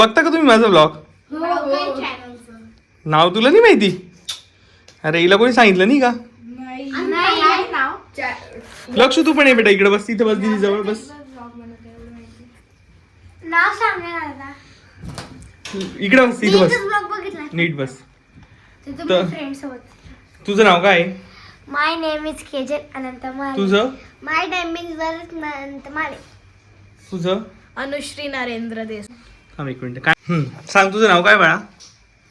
बघता का तुम्ही माझा ब्लॉग? नाव तुला नाही माहिती? अरे हिला कोणी सांगितलं नाही का? लक्ष तू पण आहे बेटा, इकडे बस, तिथे बस, दीदी जवळ बस. नाव सांगा इकडे बस, तिथे बस, नीट बस. तुझं नाव काय आहे? माय नेम इज केजल अनंतमाले. तुझं? माय नेम इज अनंतमाले. तुझं? अनुश्री नरेंद्र देस. थांब एक मिनिट. काय सांग, तुझं नाव काय बाळा?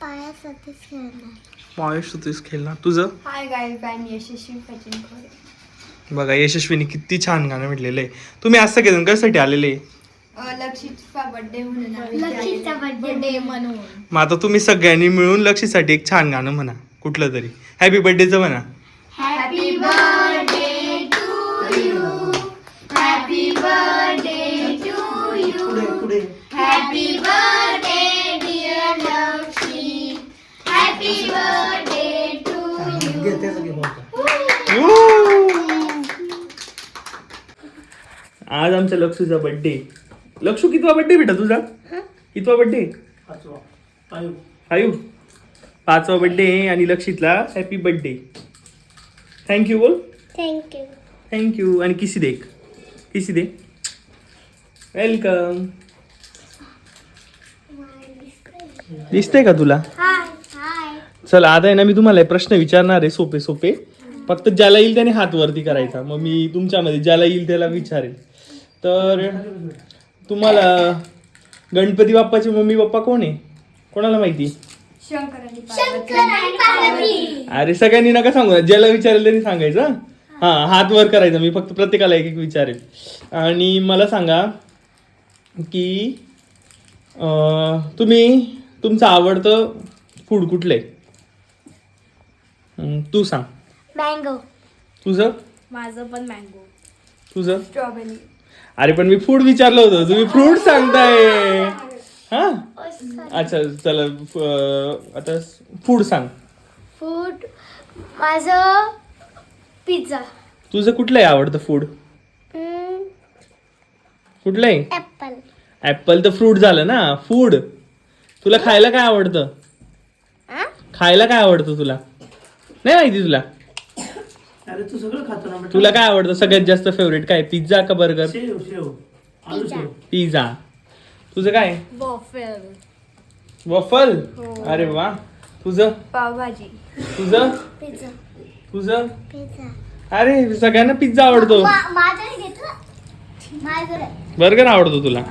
पाया सतीश खेळणार. महेश सतीश खेळणार. तुझं? हाय गाईज, आय एम यशस्वी सचिन खोरे. बघा यशस्वीने किती छान गाणं म्हटलेलं आहे. तुम्ही आज सगळेजण कशासाठी आलेले? लक्षितचा बर्थडे म्हणून. लक्षितचा बर्थडे म्हणून. मग आता तुम्ही सगळ्यांनी मिळून लक्षीसाठी एक छान गाणं म्हणा, कुठलं तरी. हॅपी बर्थडेचं म्हणा. Happy birthday to you, happy birthday to you, happy birthday dear Lakshmi, happy birthday to you. आज आमच्या लक्षूचा बर्थडे. लक्षू कितवा बर्थडे बेटा तुझा? कितवा बर्थडे? 5. 5वा बर्थडे आहे आणि लक्षितला हॅपी बर्थडे. थँक्यू बोल. थँक्यू. थँक्यू. आणि किसी दे, किसी दे. वेलकम. दिसतंय का तुला? हाय हाय. चल आता आहे ना, मी तुम्हाला प्रश्न विचारणार आहे, सोपे सोपे. फक्त ज्याला येईल त्याने हात वरती करायचा. मग मी तुमच्यामध्ये ज्याला येईल त्याला विचारेल. तर तुम्हाला गणपती बाप्पाचे मम्मी पप्पा कोण आहे? कोणाला माहिती? शंकर आणि पार्वती. अरे सगळ्यांनी नका सांगू ना, ज्याला विचारेल त्यांनी सांगायचं. हा, हात वर करायचा. मी फक्त प्रत्येकाला एक एक विचारेल. आणि मला सांगा की तुम्ही तुमचं आवडतं फूड कुठलं आहे? तू सांग. मँगो. तुझं? माझं पण मँगो. तुझं? स्ट्रॉबेरी. अरे पण मी फूड विचारलं होतं, तुम्ही फ्रूट सांगताय. हा अच्छा चला, आता फूड सांग. फूड माझं पिझ्झा. तुझं कुठलं आहे आवडतं फूड? कुठलं आहे? ॲपल. ऍपल तर फ्रूट झालं ना. फूड तुला खायला काय आवडतं? खायला काय आवडतं तुला? नाही माहिती तुला? अरे तू सगळं खातो ना बेटा. तुला काय आवडतं सगळ्यात जास्त फेवरेट? काय, पिझ्झा का बर्गर? शेव शेव आलू शेव. पिझ्झा. तुझं काय? वॉफल. वफल. हो. अरे वा. तुझं? पावभाजी. तुझं? पिझ्झा. तुझं? पिझ्झा. अरे सगळ्यांना पिझ्झा आवडतो. माझं घेतलं. माझं बर्गर आवडतो तुला.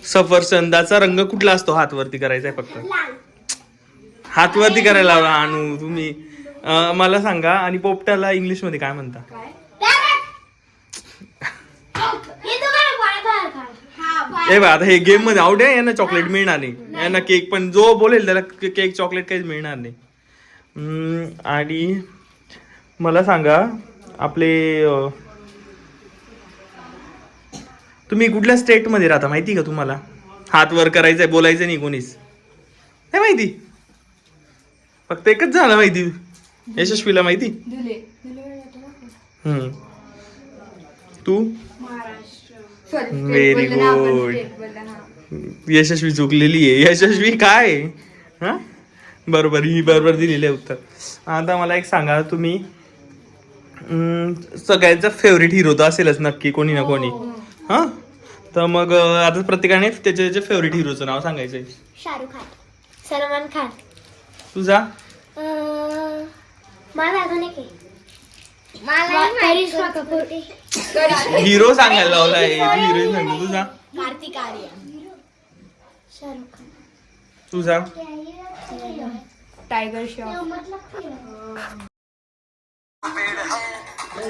सफरचंदाचा रंग कुठला असतो? हात वरती करायचा आहे फक्त. लाल. हात वरती करायला आणू तुम्ही. मला सांगा, आणि पोपट्याला इंग्लिश मध्ये काय म्हणता? ए बा, आता हे गेम मध्ये आउट आहे. यांना चॉकलेट मिळणार नाही. यांना केक पण, जो बोलेल त्याला केक चॉकलेट काहीच मिळणार नाही. आणि मला सांगा, आपले तुम्ही कुठल्या स्टेट मध्ये राहता माहिती का तुम्हाला? हात वर करायचंय, बोलायचं नाही कोणीच. नाही माहिती? फक्त एकच झालं माहिती. यशस्वीला माहिती? तू? Very good. यशस्वी चुकलेली आहे. यशस्वी काय? हा बरोबर, ही बरोबर दिलेली आहे उत्तर. आता मला एक सांगा, तुम्ही सगळ्यांचा फेवरेट हिरो तर असेलच नक्की, कोणी ना कोणी. हा, तर मग आता प्रत्येकाने त्याच्या फेवरेट हिरोचं नाव सांगायचंय. शाहरुख खान. सलमान खान. तुझा? मला अजून एक आहे. मला करिश्मा कपूर. हिरो सांगायला लावलाय. हिरोईन सांगतो. तुझा? कार्तिक आर्यन. शाहरुख खान. तुझा? टायगर श्रॉफ.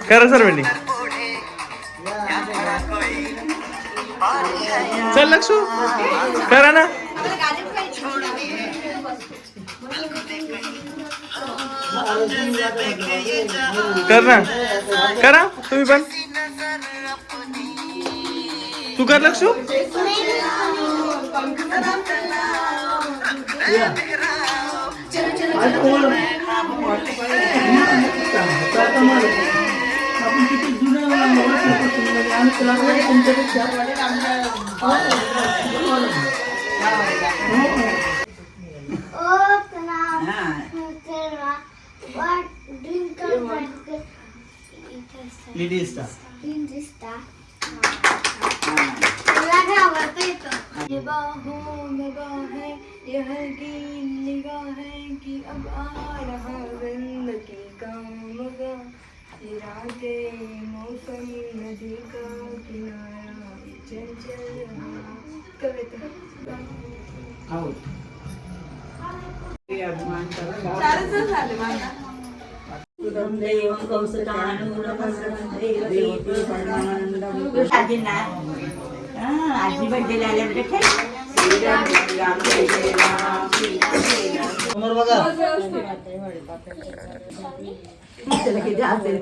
करा सर्वांनी. चल लक्षू, करा ना. कर ना, करा तुम्ही पण. तू कर लक्षू. आपण किती जुन्या वर्षापासून आम्ही तुला तुमच्यापेक्षा लेडीज निगाहों में बाहें ये हल्की निगाहें कि अब आ रहा जिंदगी का मजा ये रातें मौसम नदी का किनारा चंचल कविता आजी बर्थडे आल्या समोर बघा त्याला किती असेल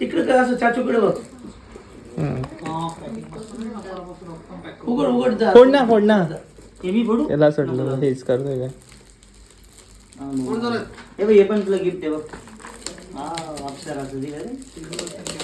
इकडे काय असं चाचूकडे बघ उघड उघड जा फोड ना फोड ना हे मी फोडू याला सोडलं हेच करतोय काय हे बघ हे पण तुला गिफ्ट आहे बघ हा अक्षराचं दिलं रे